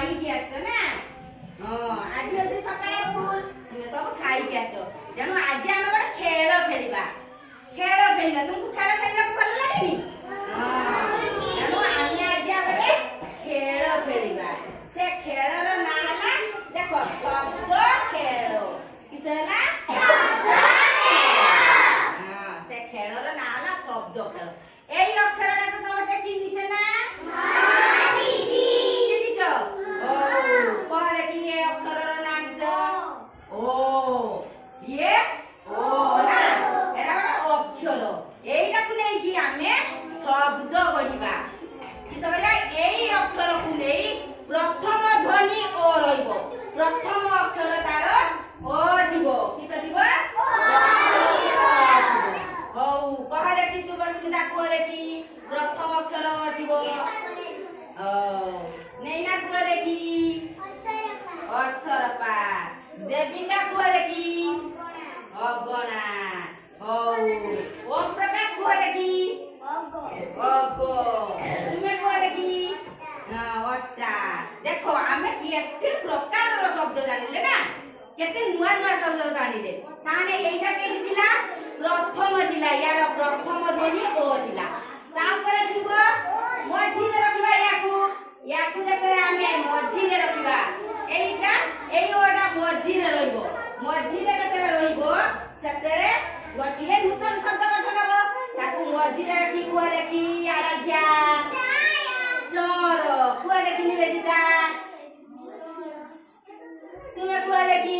ଖାଇକି ଆସିଛ ନା? ହଁ ଆଜି ହଉଛି ସକାଳେ ସ୍କୁଲ ତୁମେ ସବୁ ଖାଇକି ଆସିଛ। ତେଣୁ ଆଜି ଆମେ ଗୋଟେ ଖେଳ ଖେଳିବା। ତୁମକୁ ଖେଳ ଖେଳିବାକୁ ଭଲ ଲାଗେନି? ତେଣୁ ଆମେ ଆଜି ଗୋଟେ ଖେଳ ଖେଳିବା। ସେ ଖେଳର ନାଁ ହେଲା ଦେଖ ଶବ୍ଦ ଖେଳ। କିସ ହେଲା? ସେ ଖେଳର ନାଁ ହେଲା ଶବ୍ଦ ଖେଳ। ଏଇ ଅକ୍ଷରଟାକୁ ସମସ୍ତେ ଚିହ୍ନିଛେ ନା? ଚିହ୍ନିଛ? କହ ଦେଖି ଏ ଅକ୍ଷରର ନାଁ କିସ? ଓ। ଇଏ ଓ ନା? ଏଟା ଗୋଟେ ଅକ୍ଷର। এইটাକୁ ନେଇକି ଆମେ ଶବ୍ଦ ଗଢ଼ିବା। କିସ କରିବା? ଏଇ ଅକ୍ଷରକୁ ନେଇ ପ୍ରଥମ ଧ୍ୱନି ଓ ରହିବ। ପ୍ରଥମ ଅକ୍ଷର ତାର ଓ ଥିବ। କିସ ଥିବ? ହଉ କହ ଦେଖି ଶୁଭସ୍ମିତା କୁହ ଦେଖି ପ୍ରଥମ ଅକ୍ଷର ଥିବ। ନେଇନା କୁହ ଦେଖି ଅସରପା। ଦେବିକା କୁହ ଦେଖି ଅଗଣା। ହଉ ଓମ ପ୍ରକାଶ କୁହ ଦେଖି ଅଗ। ତୁମେ କୁହ ଦେଖି ଅଟା। ଦେଖ ଆମେ କେତେ ପ୍ରକାରର ଶବ୍ଦ ଜାଣିଲେ ନା? କେତେ ନୂଆ ନୂଆ ଶବ୍ଦ ଜାଣିଲେ। ତାହେଲେ ଏଇଟା କେମିତି ଥିଲା? ପ୍ରଥମ ଥିଲା। ୟାର ପ୍ରଥମ ଧ୍ୱନି ଓ ଥିଲା। ତାପରେ ଥିବ ମଝିରେ ରଖିବା ୟାକୁ। ଯେତେବେଳେ ଆମେ ମଝିରେ ରଖିବା ଏଇଟା ଏଇ ଓଟା ମଝିରେ ରହିବ। ମଝିରେ ଯେତେବେଳେ ରହିବ ସେତେବେଳେ ଗୋଟିଏ ନୂତନ ଶବ୍ଦ ଗଠନ ହବ। ତାକୁ ମଝିରେ ରଖି କୁହ ଦେଖି ଆରାଧ୍ୟା। ଚର କୁହ ଦେଖି ନିବେଦିତା। ତୁମେ କୁହ ଦେଖି